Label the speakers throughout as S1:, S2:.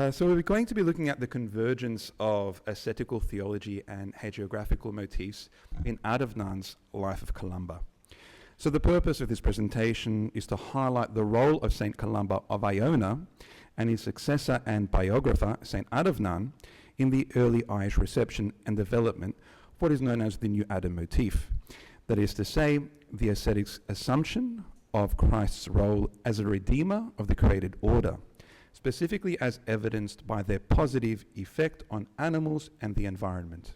S1: So we're going to be looking at the convergence of ascetical theology and hagiographical motifs in Adomnán's Life of Columba. So the purpose of this presentation is to highlight the role of St Columba of Iona and his successor and biographer, St Adomnán, in the early Irish reception and development of what is known as the New Adam motif. That is to say, the ascetic's assumption of Christ's role as a redeemer of the created order, specifically as evidenced by their positive effect on animals and the environment.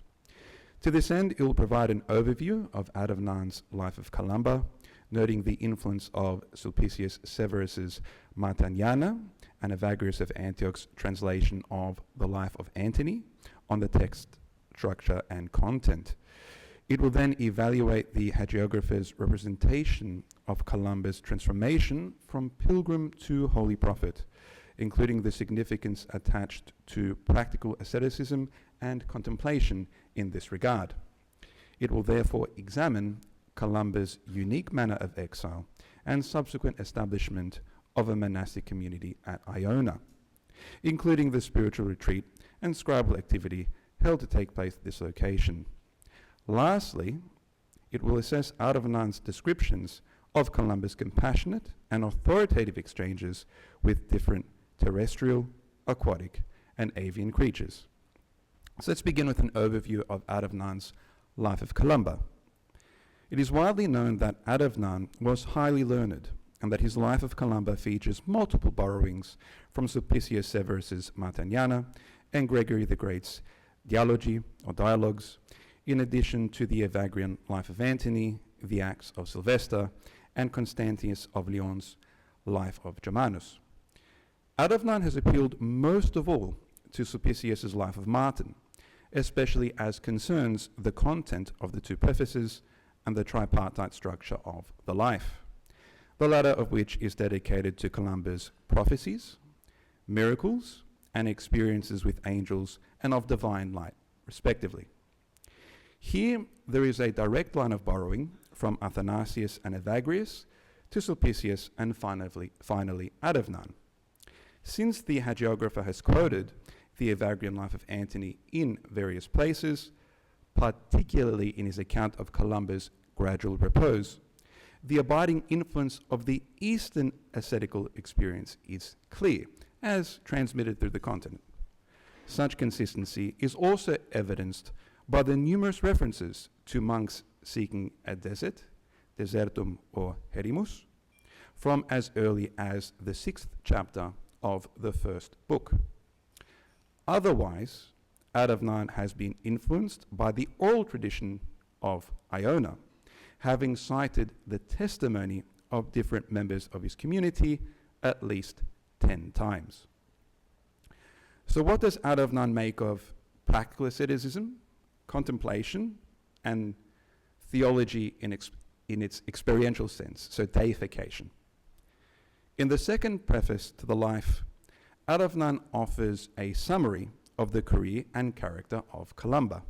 S1: To this end, it will provide an overview of Adomnán's Life of Columba, noting the influence of Sulpicius Severus's Martiniana and Evagrius of Antioch's translation of the Life of Antony on the text, structure, and content. It will then evaluate the hagiographer's representation of Columba's transformation from pilgrim to holy prophet, including the significance attached to practical asceticism and contemplation in this regard. It will therefore examine Columba's unique manner of exile and subsequent establishment of a monastic community at Iona, including the spiritual retreat and scribal activity held to take place at this location. Lastly, it will assess Adomnán's descriptions of Columba's compassionate and authoritative exchanges with different terrestrial, aquatic, and avian creatures. So let's begin with an overview of Adomnán's Life of Columba. It is widely known that Adomnán was highly learned and that his Life of Columba features multiple borrowings from Sulpicius Severus's Martiniana and Gregory the Great's Theology or Dialogues, in addition to the Evagrian Life of Antony, the Acts of Sylvester, and Constantius of Lyon's Life of Germanus. Adomnán has appealed most of all to Sulpicius's Life of Martin, especially as concerns the content of the two prefaces and the tripartite structure of the life, the latter of which is dedicated to Columba's prophecies, miracles, and experiences with angels and of divine light, respectively. Here, there is a direct line of borrowing from Athanasius and Evagrius to Sulpicius and finally Adomnán. Since the hagiographer has quoted the Evagrian Life of Antony in various places, particularly in his account of Columba's gradual repose, the abiding influence of the Eastern ascetical experience is clear, as transmitted through the content. Such consistency is also evidenced by the numerous references to monks seeking a desert, desertum or herimus, from as early as the 6th chapter of the first book. Otherwise, Adomnán has been influenced by the oral tradition of Iona, having cited the testimony of different members of his community at least 10 times. So what does Adomnán make of practical asceticism, contemplation, and theology in its experiential sense, so deification? In the second preface to the life, Adomnán offers a summary of the career and character of Columba.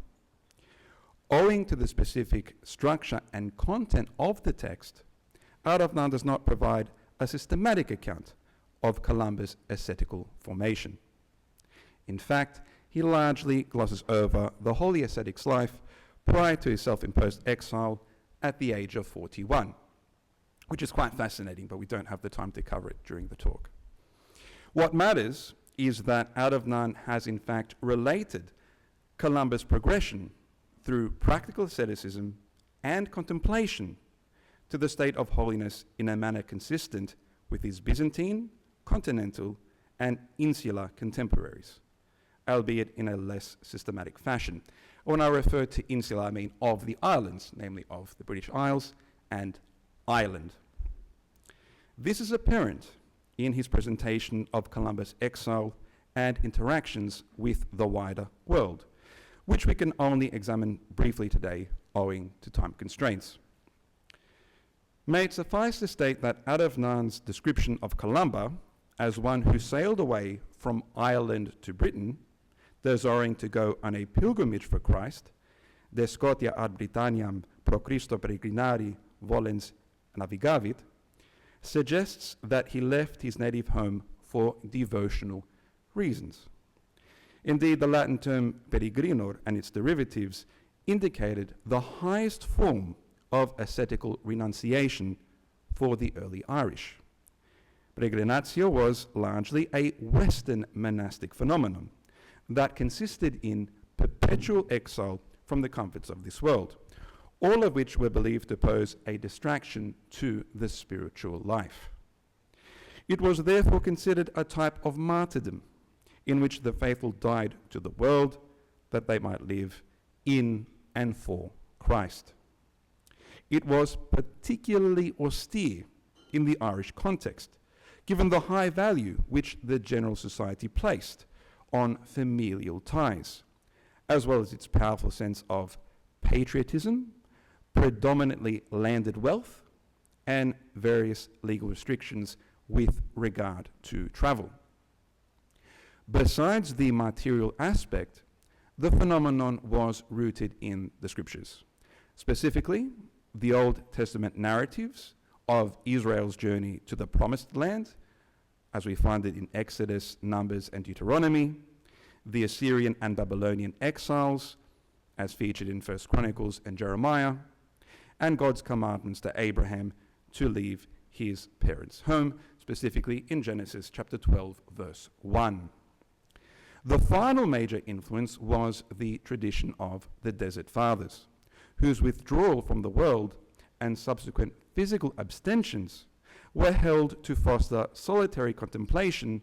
S1: Owing to the specific structure and content of the text, Adomnán does not provide a systematic account of Columba's ascetical formation. In fact, he largely glosses over the holy ascetic's life prior to his self-imposed exile at the age of 41, which is quite fascinating, but we don't have the time to cover it during the talk. What matters is that Adomnán has in fact related Columba's progression through practical asceticism and contemplation to the state of holiness in a manner consistent with his Byzantine, continental, and insular contemporaries, albeit in a less systematic fashion. When I refer to insular, I mean of the islands, namely of the British Isles and Ireland. This is apparent in his presentation of Columba's exile and interactions with the wider world, which we can only examine briefly today owing to time constraints. May it suffice to state that Adomnán's description of Columba as one who sailed away from Ireland to Britain, desiring to go on a pilgrimage for Christ, de Scotia ad Britanniam pro Christo peregrinari volens navigavit, suggests that he left his native home for devotional reasons. Indeed, the Latin term peregrinor and its derivatives indicated the highest form of ascetical renunciation for the early Irish. Peregrinatio was largely a Western monastic phenomenon that consisted in perpetual exile from the comforts of this world, all of which were believed to pose a distraction to the spiritual life. It was therefore considered a type of martyrdom in which the faithful died to the world that they might live in and for Christ. It was particularly austere in the Irish context, given the high value which the general society placed on familial ties, as well as its powerful sense of patriotism, predominantly landed wealth, and various legal restrictions with regard to travel. Besides the material aspect, the phenomenon was rooted in the scriptures, specifically the Old Testament narratives of Israel's journey to the Promised Land, as we find it in Exodus, Numbers, and Deuteronomy, the Assyrian and Babylonian exiles, as featured in 1 Chronicles and Jeremiah, and God's commandments to Abraham to leave his parents' home, specifically in Genesis chapter 12, verse 1. The final major influence was the tradition of the Desert Fathers, whose withdrawal from the world and subsequent physical abstentions were held to foster solitary contemplation,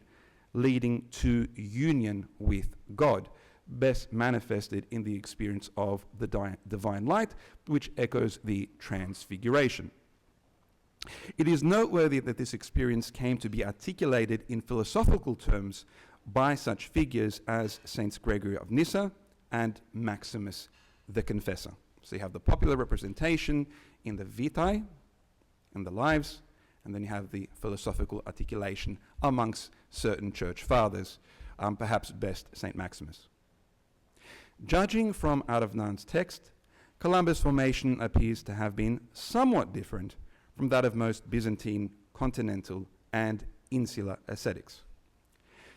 S1: leading to union with God, best manifested in the experience of the divine light, which echoes the Transfiguration. It is noteworthy that this experience came to be articulated in philosophical terms by such figures as Saints Gregory of Nyssa and Maximus the Confessor. So you have the popular representation in the Vitae and the lives, and then you have the philosophical articulation amongst certain church fathers, perhaps best St. Maximus. Judging from Adomnán's text, Columba's formation appears to have been somewhat different from that of most Byzantine, continental, and insular ascetics.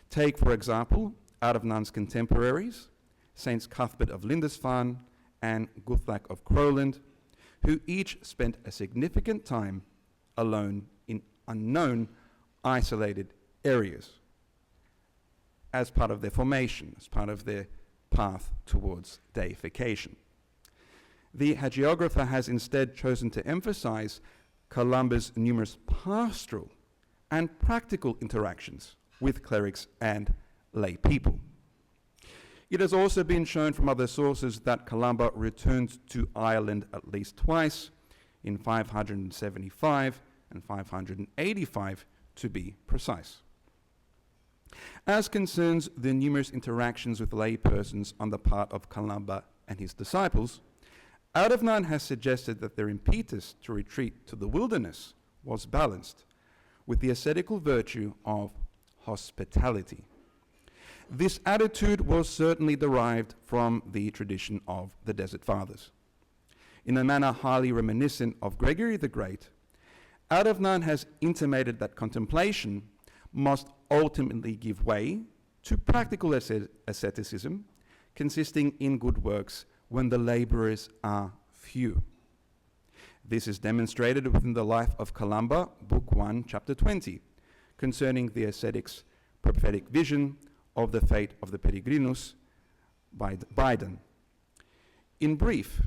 S1: Take, for example, Adomnán's contemporaries, Saints Cuthbert of Lindisfarne and Guthlac of Crowland, who each spent a significant time alone in unknown, isolated areas as part of their formation, as part of their path towards deification. The hagiographer has instead chosen to emphasize Columba's numerous pastoral and practical interactions with clerics and lay people. It has also been shown from other sources that Columba returned to Ireland at least twice, in 575 and 585 to be precise. As concerns the numerous interactions with lay persons on the part of Columba and his disciples, Adomnán has suggested that their impetus to retreat to the wilderness was balanced with the ascetical virtue of hospitality. This attitude was certainly derived from the tradition of the Desert Fathers. In a manner highly reminiscent of Gregory the Great, Adomnán has intimated that contemplation must ultimately give way to practical asceticism, consisting in good works when the laborers are few. This is demonstrated within the Life of Columba, Book 1, Chapter 20, concerning the ascetic's prophetic vision of the fate of the peregrinus by Biden. In brief,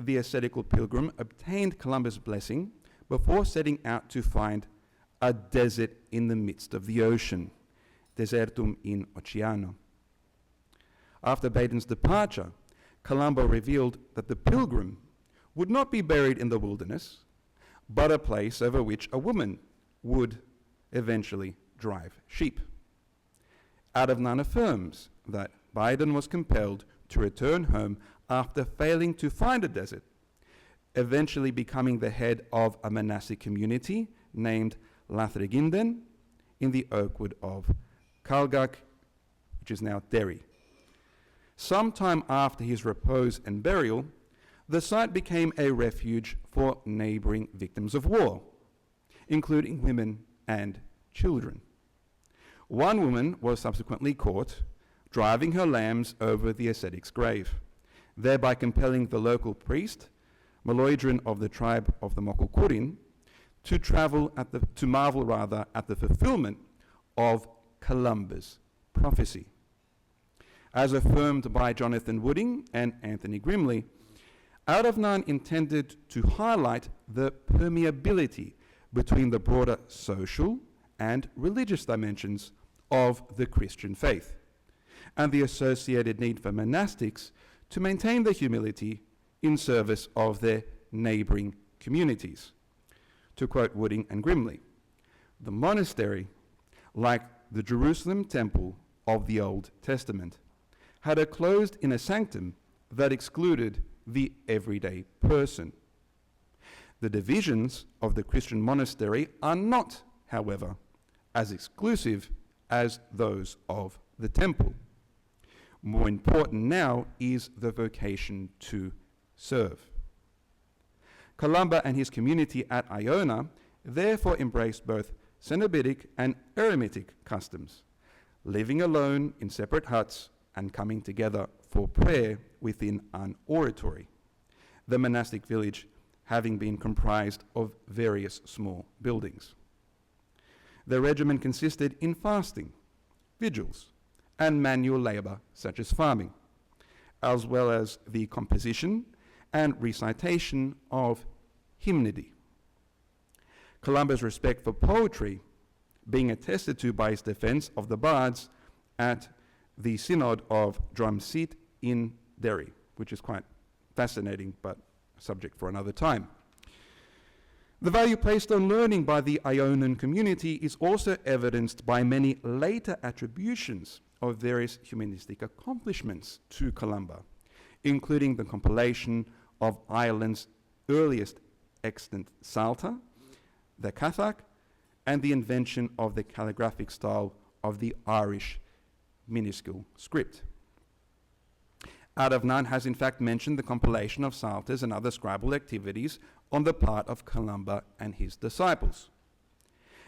S1: the ascetical pilgrim obtained Columba's blessing before setting out to find a desert in the midst of the ocean, desertum in oceano. After Baden's departure, Columba revealed that the pilgrim would not be buried in the wilderness, but a place over which a woman would eventually drive sheep. Adomnán affirms that Biden was compelled to return home after failing to find a desert, eventually becoming the head of a monastic community named Lathreginden in the Oakwood of Calgach, which is now Derry. Sometime after his repose and burial, the site became a refuge for neighboring victims of war, including women and children. One woman was subsequently caught driving her lambs over the ascetic's grave, thereby compelling the local priest, Maloidron of the tribe of the Mokokurin, to marvel at the fulfillment of Columba's prophecy. As affirmed by Jonathan Wooding and Anthony Grimley, Adomnán intended to highlight the permeability between the broader social and religious dimensions of the Christian faith, and the associated need for monastics to maintain their humility in service of their neighboring communities. To quote Wooding and Grimley, the monastery, like the Jerusalem temple of the Old Testament, had a closed inner sanctum that excluded the everyday person. The divisions of the Christian monastery are not, however, as exclusive as those of the temple. More important now is the vocation to serve. Columba and his community at Iona therefore embraced both Cenobitic and Eremitic customs, living alone in separate huts and coming together for prayer within an oratory, the monastic village having been comprised of various small buildings. The regimen consisted in fasting, vigils, and manual labor such as farming, as well as the composition and recitation of hymnody. Columba's respect for poetry being attested to by his defense of the bards at the Synod of Drumseat in Derry, which is quite fascinating, but a subject for another time. The value placed on learning by the Ionan community is also evidenced by many later attributions of various humanistic accomplishments to Columba, including the compilation of Ireland's earliest extant psalter, the Cathach, and the invention of the calligraphic style of the Irish minuscule script. Adomnán has in fact mentioned the compilation of psalters and other scribal activities on the part of Columba and his disciples.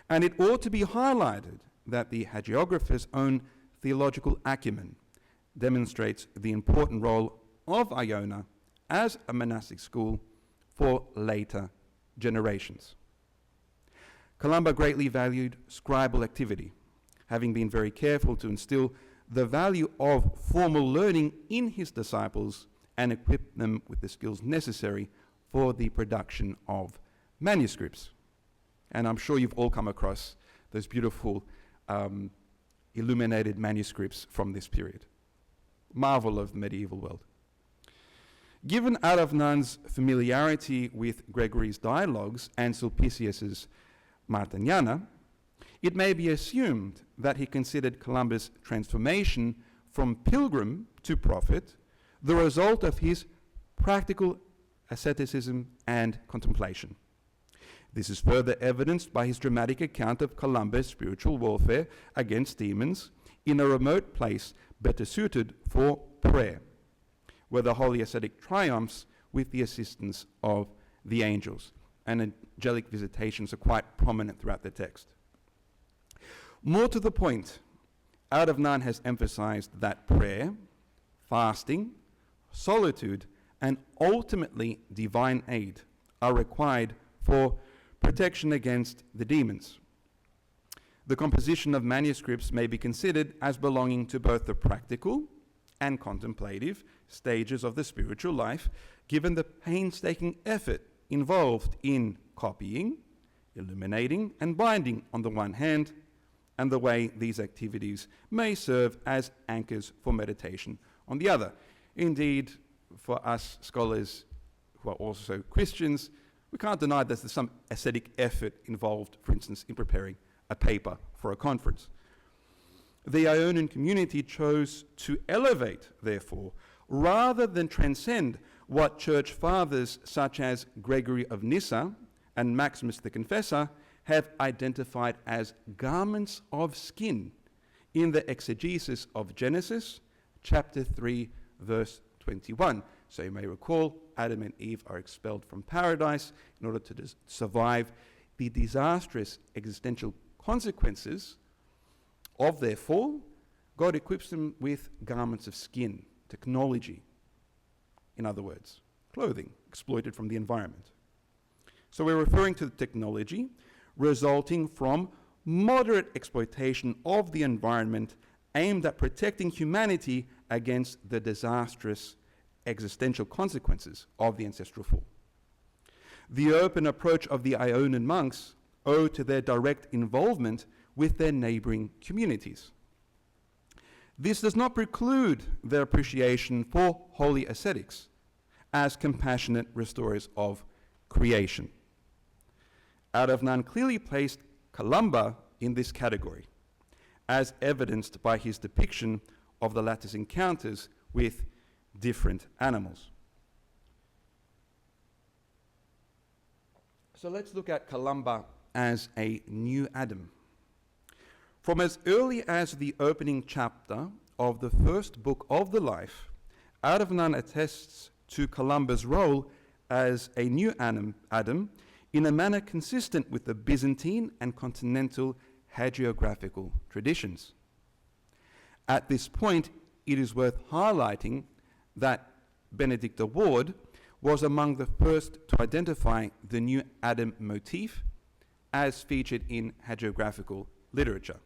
S1: And it ought to be highlighted that the hagiographer's own theological acumen demonstrates the important role of Iona as a monastic school for later generations. Columba greatly valued scribal activity, having been very careful to instill the value of formal learning in his disciples and equip them with the skills necessary for the production of manuscripts. And I'm sure you've all come across those beautiful illuminated manuscripts from this period. Marvel of the medieval world. Given Adomnán's familiarity with Gregory's dialogues and Sulpicius's Martiniana, it may be assumed that he considered Columba's transformation from pilgrim to prophet the result of his practical asceticism and contemplation. This is further evidenced by his dramatic account of Columba's spiritual warfare against demons in a remote place better suited for prayer, where the holy ascetic triumphs with the assistance of the angels, and angelic visitations are quite prominent throughout the text. More to the point, Adomnán has emphasized that prayer, fasting, solitude, and ultimately divine aid are required for protection against the demons. The composition of manuscripts may be considered as belonging to both the practical and contemplative stages of the spiritual life, given the painstaking effort involved in copying, illuminating, and binding on the one hand, and the way these activities may serve as anchors for meditation on the other. Indeed, for us scholars who are also Christians, we can't deny that there's some ascetic effort involved, for instance, in preparing a paper for a conference. The Ionian community chose to elevate, therefore, rather than transcend what church fathers such as Gregory of Nyssa and Maximus the Confessor have identified as garments of skin in the exegesis of Genesis chapter 3, verse 21. So you may recall, Adam and Eve are expelled from paradise in order to survive the disastrous existential consequences of their fall, God equips them with garments of skin, technology, in other words, clothing exploited from the environment. So we're referring to the technology resulting from moderate exploitation of the environment aimed at protecting humanity against the disastrous existential consequences of the ancestral fall. The open approach of the Ionian monks owed to their direct involvement with their neighboring communities. This does not preclude their appreciation for holy ascetics as compassionate restorers of creation. Adomnán clearly placed Columba in this category, as evidenced by his depiction of the latter's encounters with different animals. So let's look at Columba as a new Adam. From as early as the opening chapter of the first book of the Life, Adomnán attests to Columba's role as a new Adam in a manner consistent with the Byzantine and continental hagiographical traditions. At this point, it is worth highlighting that Benedict Award was among the first to identify the new Adam motif as featured in hagiographical literature,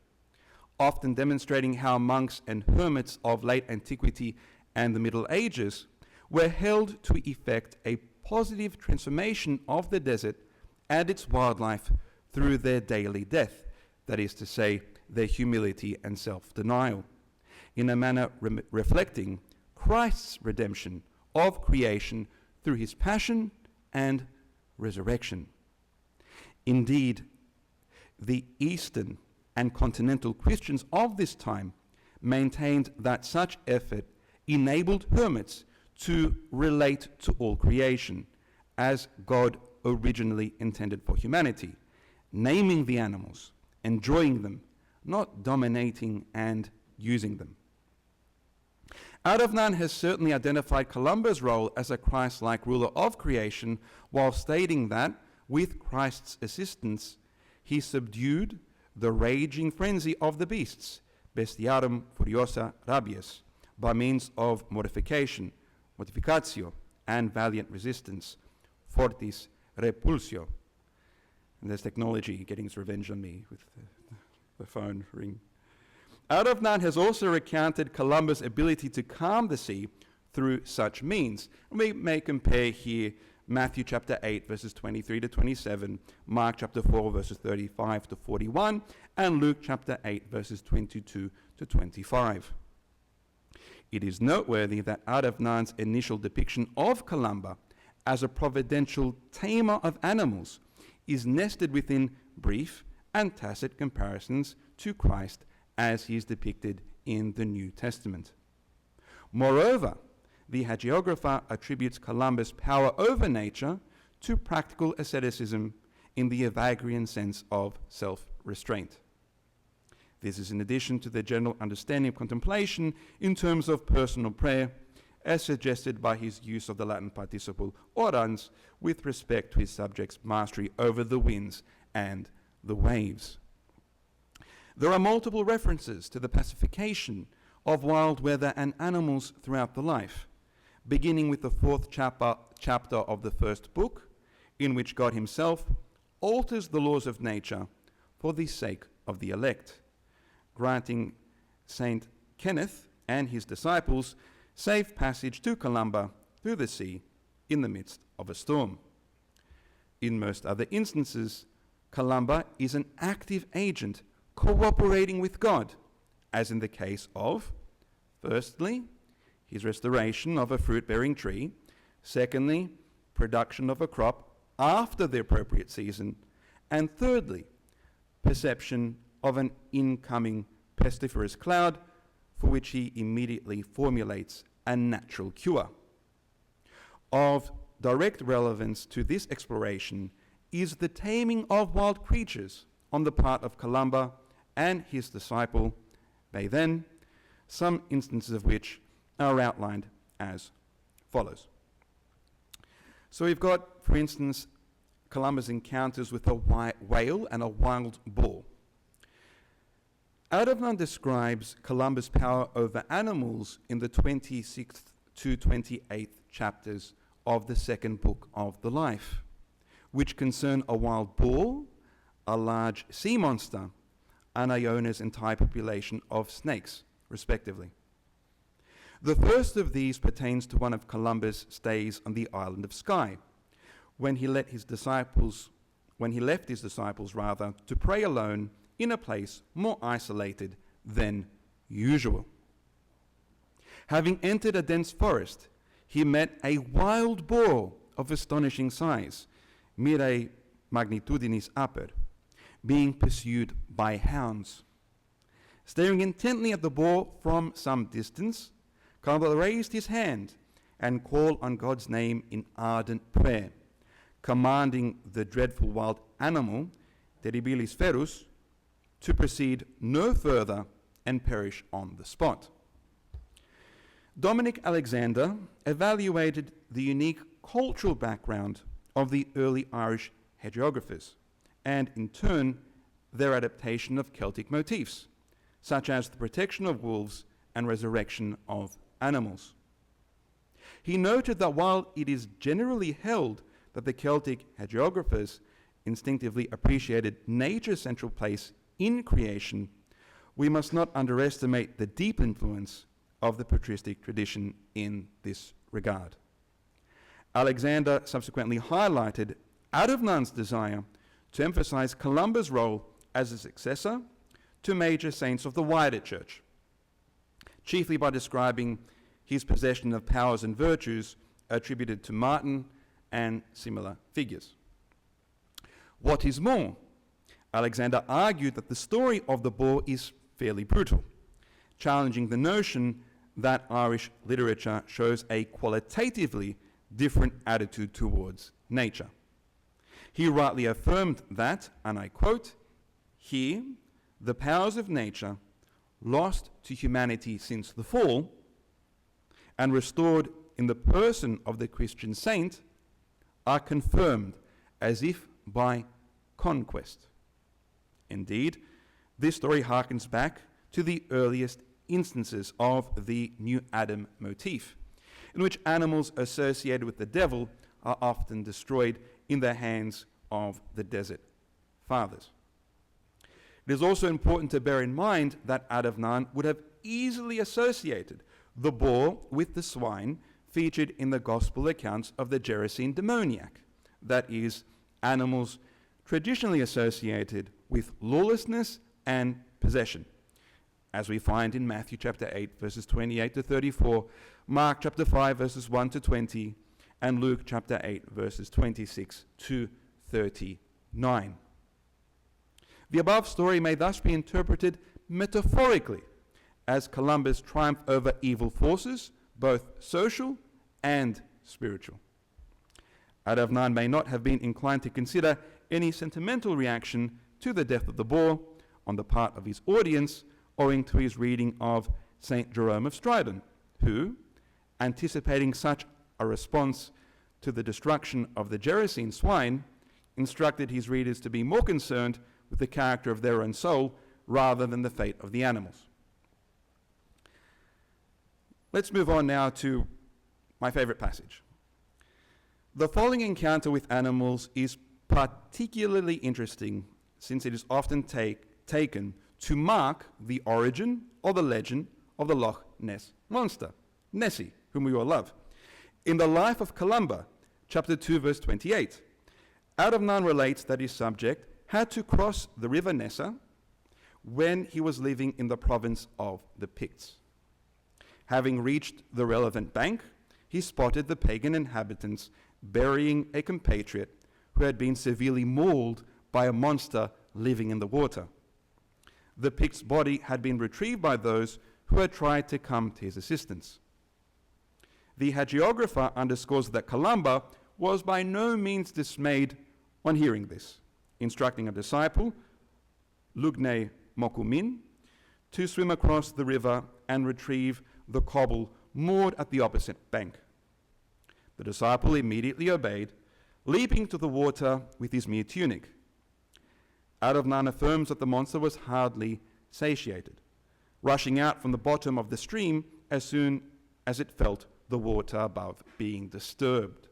S1: often demonstrating how monks and hermits of late antiquity and the Middle Ages were held to effect a positive transformation of the desert and its wildlife through their daily death, that is to say, their humility and self-denial, in a manner reflecting Christ's redemption of creation through his passion and resurrection. Indeed, the Eastern and continental Christians of this time maintained that such effort enabled hermits to relate to all creation as God originally intended for humanity, naming the animals, enjoying them, not dominating and using them. Adomnán has certainly identified Columba's role as a Christ-like ruler of creation, while stating that, with Christ's assistance, he subdued the raging frenzy of the beasts, bestiarum furiosa rabies, by means of mortification, mortificatio, and valiant resistance, fortis repulsio. And there's technology getting its revenge on me with the phone ring. Adomnán has also recounted Columba's ability to calm the sea through such means. We may compare here Matthew chapter 8, verses 23 to 27, Mark chapter 4, verses 35 to 41, and Luke chapter 8, verses 22 to 25. It is noteworthy that Adomnán's initial depiction of Columba as a providential tamer of animals is nested within brief and tacit comparisons to Christ as he is depicted in the New Testament. Moreover, the hagiographer attributes Columba's power over nature to practical asceticism in the Evagrian sense of self-restraint. This is in addition to the general understanding of contemplation in terms of personal prayer, as suggested by his use of the Latin participle orans with respect to his subject's mastery over the winds and the waves. There are multiple references to the pacification of wild weather and animals throughout the life, beginning with the fourth chapter of the first book, in which God himself alters the laws of nature for the sake of the elect, granting Saint Kenneth and his disciples safe passage to Columba through the sea in the midst of a storm. In most other instances, Columba is an active agent cooperating with God, as in the case of, firstly, his restoration of a fruit-bearing tree, secondly, production of a crop after the appropriate season, and thirdly, perception of an incoming pestiferous cloud for which he immediately formulates a natural cure. Of direct relevance to this exploration is the taming of wild creatures on the part of Columba and his disciple, Baythen, some instances of which are outlined as follows. So we've got, for instance, Columba's encounters with a whale and a wild boar. Adomnán describes Columba's power over animals in the 26th to 28th chapters of the second book of the Life, which concern a wild boar, a large sea monster, and Iona's entire population of snakes, respectively. The first of these pertains to one of Columba's stays on the island of Skye, when he left his disciples to pray alone in a place more isolated than usual. Having entered a dense forest, he met a wild boar of astonishing size, mirae magnitudinis aper, being pursued by hounds. Staring intently at the boar from some distance, Columba raised his hand and called on God's name in ardent prayer, commanding the dreadful wild animal, terribilis ferus, to proceed no further and perish on the spot. Dominic Alexander evaluated the unique cultural background of the early Irish hagiographers, and in turn their adaptation of Celtic motifs, such as the protection of wolves and resurrection of animals. He noted that while it is generally held that the Celtic hagiographers instinctively appreciated nature's central place in creation, we must not underestimate the deep influence of the patristic tradition in this regard. Alexander subsequently highlighted Adomnán's desire to emphasize Columba's role as a successor to major saints of the wider church, chiefly by describing his possession of powers and virtues attributed to Martin and similar figures. What is more, Alexander argued that the story of the boar is fairly brutal, challenging the notion that Irish literature shows a qualitatively different attitude towards nature. He rightly affirmed that, and I quote, "Here, the powers of nature, lost to humanity since the fall, and restored in the person of the Christian saint, are confirmed as if by conquest." Indeed, this story harkens back to the earliest instances of the New Adam motif, in which animals associated with the devil are often destroyed in the hands of the desert fathers. It is also important to bear in mind that Adomnán would have easily associated the boar with the swine featured in the gospel accounts of the Gerasene demoniac, that is, animals traditionally associated with lawlessness and possession, as we find in Matthew chapter 8, verses 28 to 34, Mark chapter 5, verses 1 to 20, and Luke chapter 8, verses 26 to 39. The above story may thus be interpreted metaphorically as Columba's triumph over evil forces, both social and spiritual. Adomnán may not have been inclined to consider any sentimental reaction to the death of the boar on the part of his audience, owing to his reading of St. Jerome of Stridon, who, anticipating such a response to the destruction of the Gerasene swine, instructed his readers to be more concerned with the character of their own soul rather than the fate of the animals. Let's move on now to my favorite passage. The following encounter with animals is particularly interesting since it is often taken to mark the origin or the legend of the Loch Ness monster, Nessie, whom we all love. In the Life of Columba, chapter 2, verse 28, Adomnán relates that his subject had to cross the river Nessa when he was living in the province of the Picts. Having reached the relevant bank, he spotted the pagan inhabitants burying a compatriot who had been severely mauled by a monster living in the water. The Pict's body had been retrieved by those who had tried to come to his assistance. The hagiographer underscores that Columba was by no means dismayed on hearing this, instructing a disciple, Lugne Mokumin, to swim across the river and retrieve the cobble moored at the opposite bank. The disciple immediately obeyed, leaping to the water with his mere tunic. Adomnán affirms that the monster was hardly satiated, rushing out from the bottom of the stream as soon as it felt the water above being disturbed.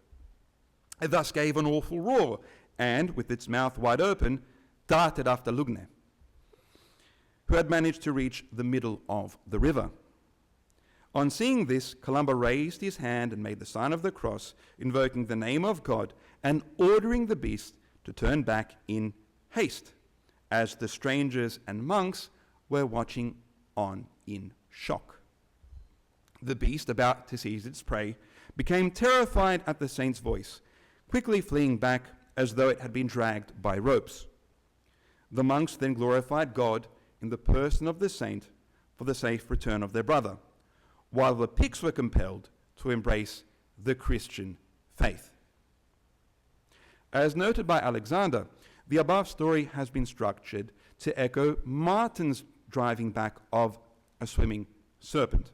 S1: It thus gave an awful roar, and, with its mouth wide open, darted after Lugne, who had managed to reach the middle of the river. On seeing this, Columba raised his hand and made the sign of the cross, invoking the name of God and ordering the beast to turn back in haste, as the strangers and monks were watching on in shock. The beast, about to seize its prey, became terrified at the saint's voice, quickly fleeing back as though it had been dragged by ropes. The monks then glorified God in the person of the saint for the safe return of their brother, while the pigs were compelled to embrace the Christian faith. As noted by Alexander, the above story has been structured to echo Martin's driving back of a swimming serpent.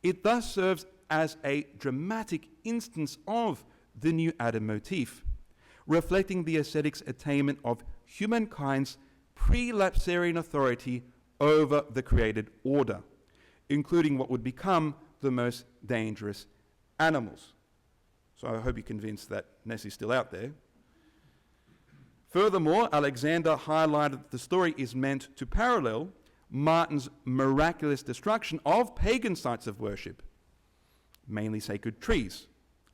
S1: It thus serves as a dramatic instance of the new Adam motif, reflecting the ascetic's attainment of humankind's pre-lapsarian authority over the created order, including what would become the most dangerous animals. So I hope you're convinced that Nessie's still out there. Furthermore, Alexander highlighted that the story is meant to parallel Martin's miraculous destruction of pagan sites of worship, mainly sacred trees,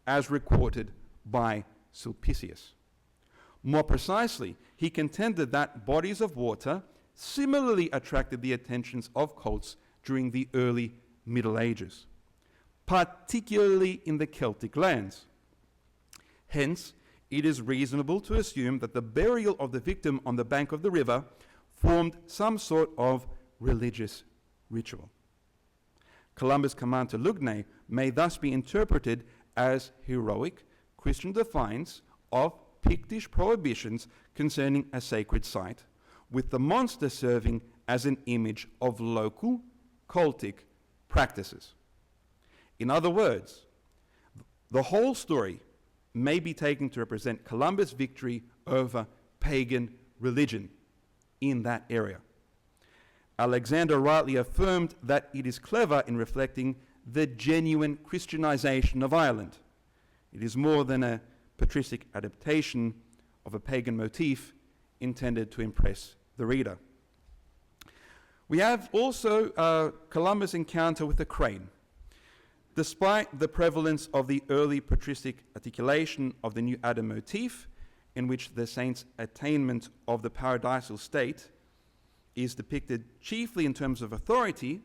S1: as recorded by Sulpicius. More precisely, he contended that bodies of water similarly attracted the attentions of cults during the early Middle Ages, particularly in the Celtic lands. Hence, it is reasonable to assume that the burial of the victim on the bank of the river formed some sort of religious ritual. Columba's command to Lugne may thus be interpreted as heroic Christian defiance of Pictish prohibitions concerning a sacred site, with the monster serving as an image of local cultic practices. In other words, the whole story may be taken to represent Columba's victory over pagan religion in that area. Alexander rightly affirmed that it is clever in reflecting the genuine Christianization of Ireland. It is more than a patristic adaptation of a pagan motif intended to impress the reader. We have also Columba's encounter with a crane. Despite the prevalence of the early patristic articulation of the new Adam motif, in which the saint's attainment of the paradisal state is depicted chiefly in terms of authority,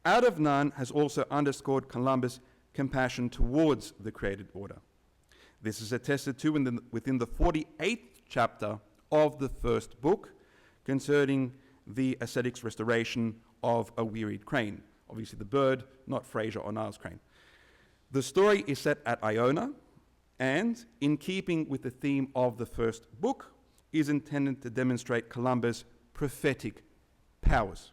S1: Adomnán has also underscored Columba's compassion towards the created order. This is attested to within the 48th chapter of the first book concerning the ascetic's restoration of a wearied crane. Obviously the bird, not Fraser or Niles crane. The story is set at Iona, and in keeping with the theme of the first book, is intended to demonstrate Columba's prophetic powers.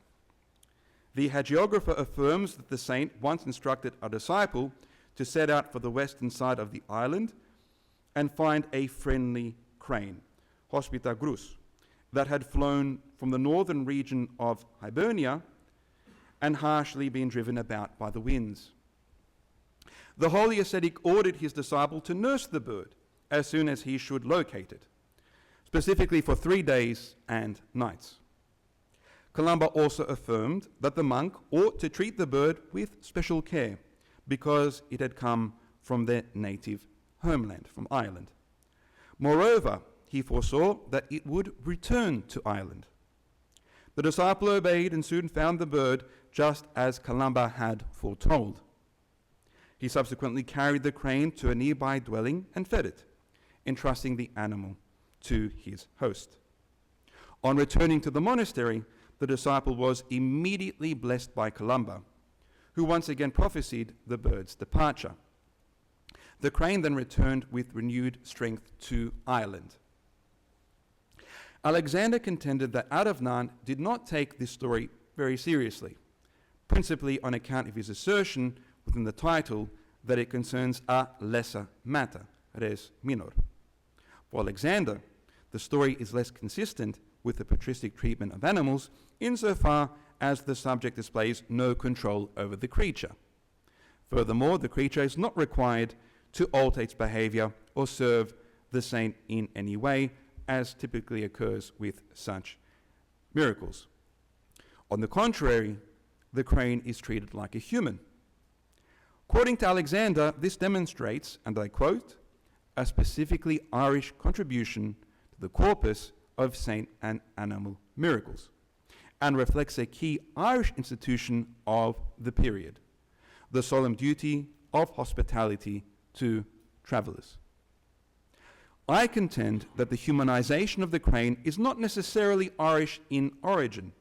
S1: The hagiographer affirms that the saint once instructed a disciple to set out for the western side of the island and find a friendly crane, Hospita grus, that had flown from the northern region of Hibernia and harshly been driven about by the winds. The holy ascetic ordered his disciple to nurse the bird as soon as he should locate it, specifically for 3 days and nights. Columba also affirmed that the monk ought to treat the bird with special care because it had come from their native homeland, from Ireland. Moreover, he foresaw that it would return to Ireland. The disciple obeyed and soon found the bird just as Columba had foretold. He subsequently carried the crane to a nearby dwelling and fed it, entrusting the animal to his host. On returning to the monastery, the disciple was immediately blessed by Columba, who once again prophesied the bird's departure. The crane then returned with renewed strength to Ireland. Alexander contended that Adomnán did not take this story very seriously, principally on account of his assertion within the title that it concerns a lesser matter, res minor. For Alexander, the story is less consistent with the patristic treatment of animals insofar as the subject displays no control over the creature. Furthermore, the creature is not required to alter its behavior or serve the saint in any way, as typically occurs with such miracles. On the contrary, the crane is treated like a human. According to Alexander, this demonstrates, and I quote, a specifically Irish contribution to the corpus of saint and animal miracles, and reflects a key Irish institution of the period, the solemn duty of hospitality to travellers. I contend that the humanization of the crane is not necessarily Irish in origin,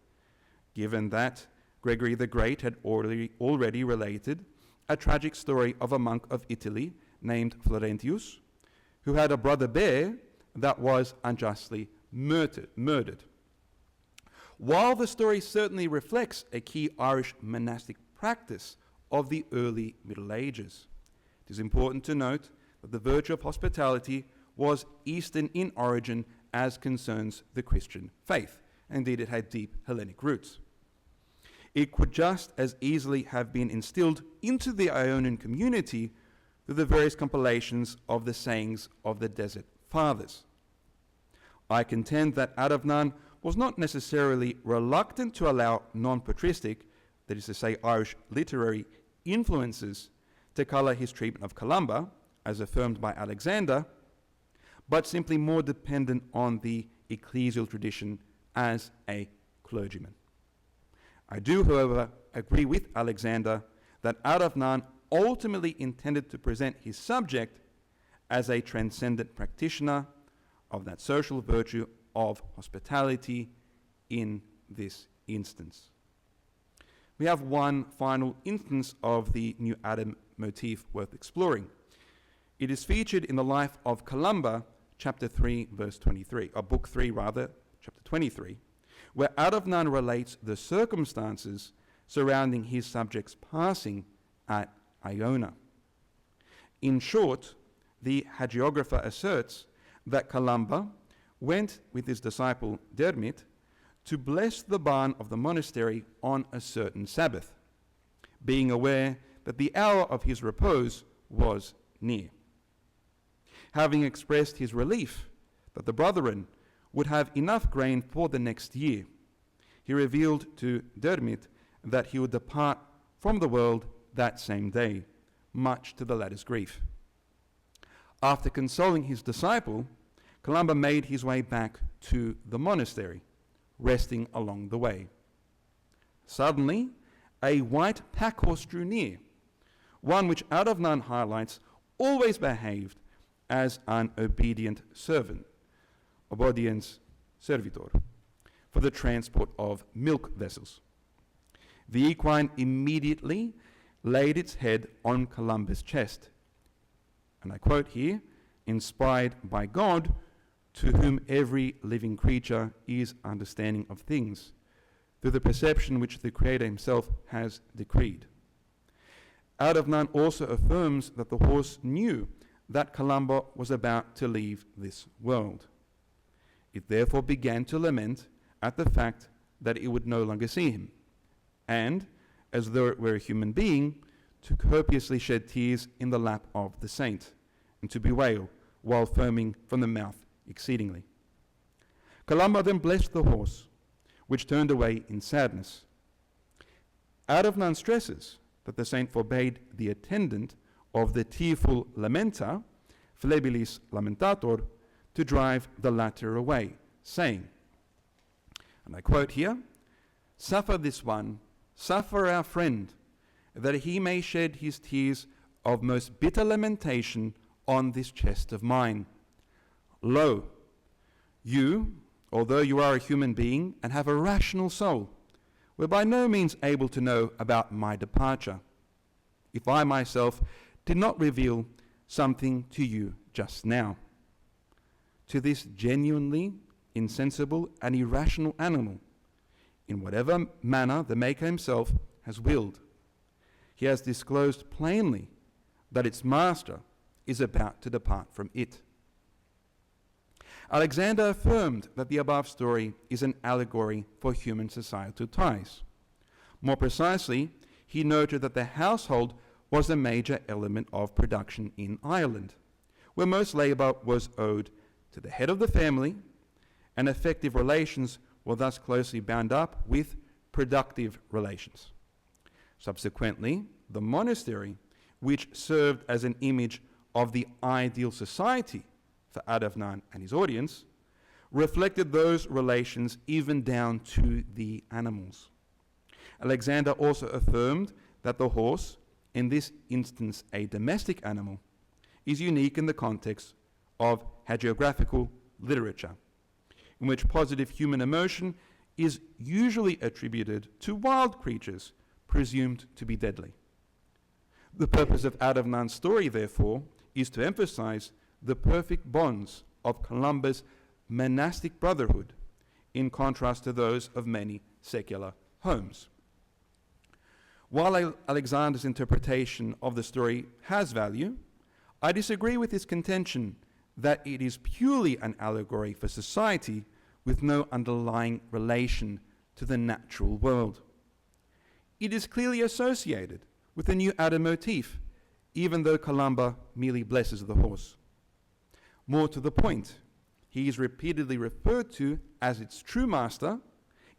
S1: given that Gregory the Great had already related a tragic story of a monk of Italy named Florentius, who had a brother bear that was unjustly murdered. While the story certainly reflects a key Irish monastic practice of the early Middle Ages, it is important to note that the virtue of hospitality was Eastern in origin as concerns the Christian faith. Indeed, it had deep Hellenic roots. It could just as easily have been instilled into the Ionian community through the various compilations of the sayings of the Desert Fathers. I contend that Adomnán was not necessarily reluctant to allow non-patristic, that is to say Irish literary influences, to colour his treatment of Columba, as affirmed by Alexander, but simply more dependent on the ecclesial tradition as a clergyman. I do, however, agree with Alexander that Adomnán ultimately intended to present his subject as a transcendent practitioner of that social virtue of hospitality in this instance. We have one final instance of the New Adam motif worth exploring. It is featured in the Life of Columba, chapter 3, verse 23, or book 3 rather, chapter 23, where Adomnán relates the circumstances surrounding his subject's passing at Iona. In short, the hagiographer asserts that Columba went with his disciple Dermit to bless the barn of the monastery on a certain Sabbath, being aware that the hour of his repose was near. Having expressed his relief that the brethren would have enough grain for the next year, he revealed to Dermit that he would depart from the world that same day, much to the latter's grief. After consoling his disciple, Columba made his way back to the monastery, resting along the way. Suddenly, a white pack horse drew near, one which Adomnán highlights always behaved as an obedient servant, obediens servitor, for the transport of milk vessels. The equine immediately laid its head on Columba's chest, and I quote here, inspired by God, to whom every living creature is understanding of things, through the perception which the Creator himself has decreed. Adomnán also affirms that the horse knew that Columba was about to leave this world. It therefore began to lament at the fact that it would no longer see him, and, as though it were a human being, to copiously shed tears in the lap of the saint, and to bewail while foaming from the mouth exceedingly. Columba then blessed the horse, which turned away in sadness. Adomnán stresses that the saint forbade the attendant of the tearful lamenter, flebilis lamentator, to drive the latter away, saying, and I quote here, "Suffer this one, suffer our friend, that he may shed his tears of most bitter lamentation on this chest of mine. Lo, you, although you are a human being and have a rational soul, were by no means able to know about my departure, if I myself did not reveal something to you just now. To this genuinely insensible and irrational animal, in whatever manner the Maker himself has willed, he has disclosed plainly that its master is about to depart from it." Alexander affirmed that the above story is an allegory for human societal ties. More precisely, he noted that the household was a major element of production in Ireland, where most labour was owed to the head of the family, and effective relations were thus closely bound up with productive relations. Subsequently, the monastery, which served as an image of the ideal society for Adomnán and his audience, reflected those relations even down to the animals. Alexander also affirmed that the horse, in this instance a domestic animal, is unique in the context of hagiographical literature, in which positive human emotion is usually attributed to wild creatures presumed to be deadly. The purpose of Adomnán's story, therefore, is to emphasize the perfect bonds of Columba's monastic brotherhood, in contrast to those of many secular homes. While Alexander's interpretation of the story has value, I disagree with his contention that it is purely an allegory for society with no underlying relation to the natural world. It is clearly associated with the new Adam motif, even though Columba merely blesses the horse. More to the point, he is repeatedly referred to as its true master,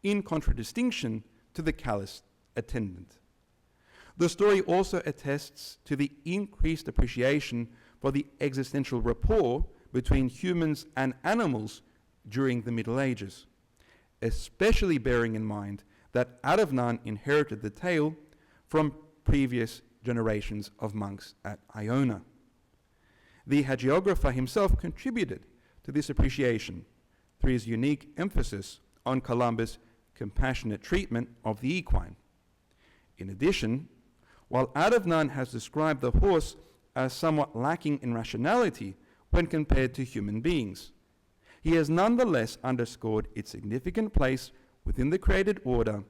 S1: in contradistinction to the callous attendant. The story also attests to the increased appreciation for the existential rapport between humans and animals during the Middle Ages, especially bearing in mind that Adomnán inherited the tale from previous generations of monks at Iona. The hagiographer himself contributed to this appreciation through his unique emphasis on Columba's compassionate treatment of the equine. In addition, while Adomnán has described the horse as somewhat lacking in rationality when compared to human beings, he has nonetheless underscored its significant place within the created order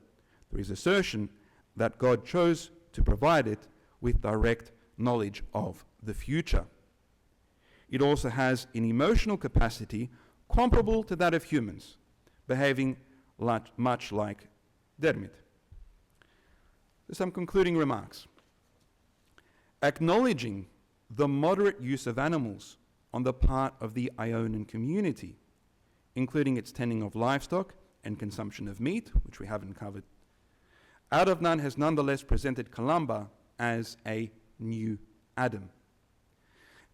S1: through his assertion that God chose to provide it with direct knowledge of the future. It also has an emotional capacity comparable to that of humans, behaving much like Dermot. Some concluding remarks. Acknowledging the moderate use of animals on the part of the Ionian community, including its tending of livestock and consumption of meat, which we haven't covered, Adomnán has nonetheless presented Columba as a new Adam.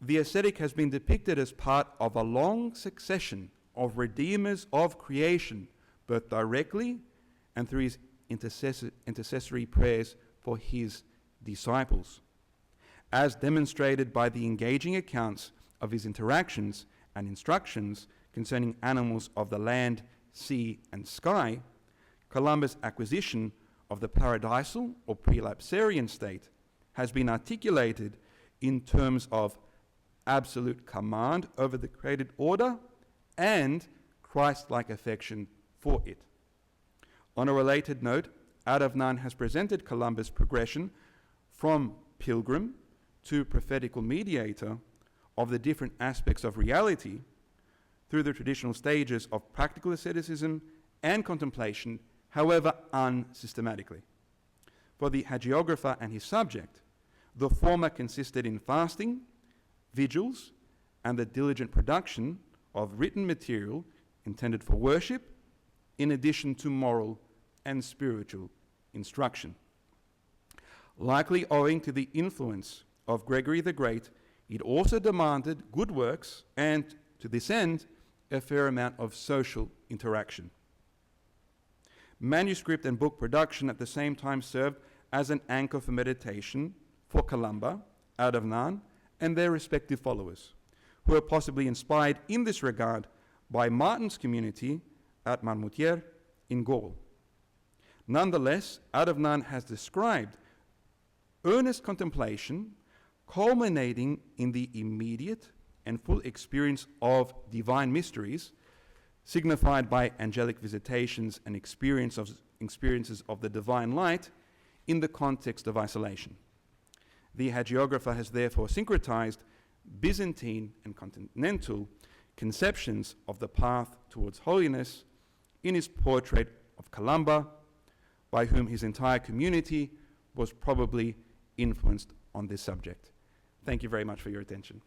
S1: The ascetic has been depicted as part of a long succession of redeemers of creation, both directly and through his intercessory prayers for his disciples, as demonstrated by the engaging accounts of his interactions and instructions concerning animals of the land, sea, and sky. Columba's acquisition of the paradisal or prelapsarian state has been articulated in terms of absolute command over the created order and Christ-like affection for it. On a related note, Adomnán has presented Columba's progression from pilgrim to prophetical mediator of the different aspects of reality through the traditional stages of practical asceticism and contemplation, however unsystematically. For the hagiographer and his subject, the former consisted in fasting, vigils, and the diligent production of written material intended for worship, in addition to moral and spiritual instruction. Likely owing to the influence of Gregory the Great, it also demanded good works and, to this end, a fair amount of social interaction. Manuscript and book production at the same time served as an anchor for meditation for Columba, Adomnán, and their respective followers, who were possibly inspired in this regard by Martin's community at Marmoutier in Gaul. Nonetheless, Adomnán has described earnest contemplation culminating in the immediate and full experience of divine mysteries, signified by angelic visitations and experiences of the divine light in the context of isolation. The hagiographer has therefore syncretized Byzantine and continental conceptions of the path towards holiness in his portrait of Columba, by whom his entire community was probably influenced on this subject. Thank you very much for your attention.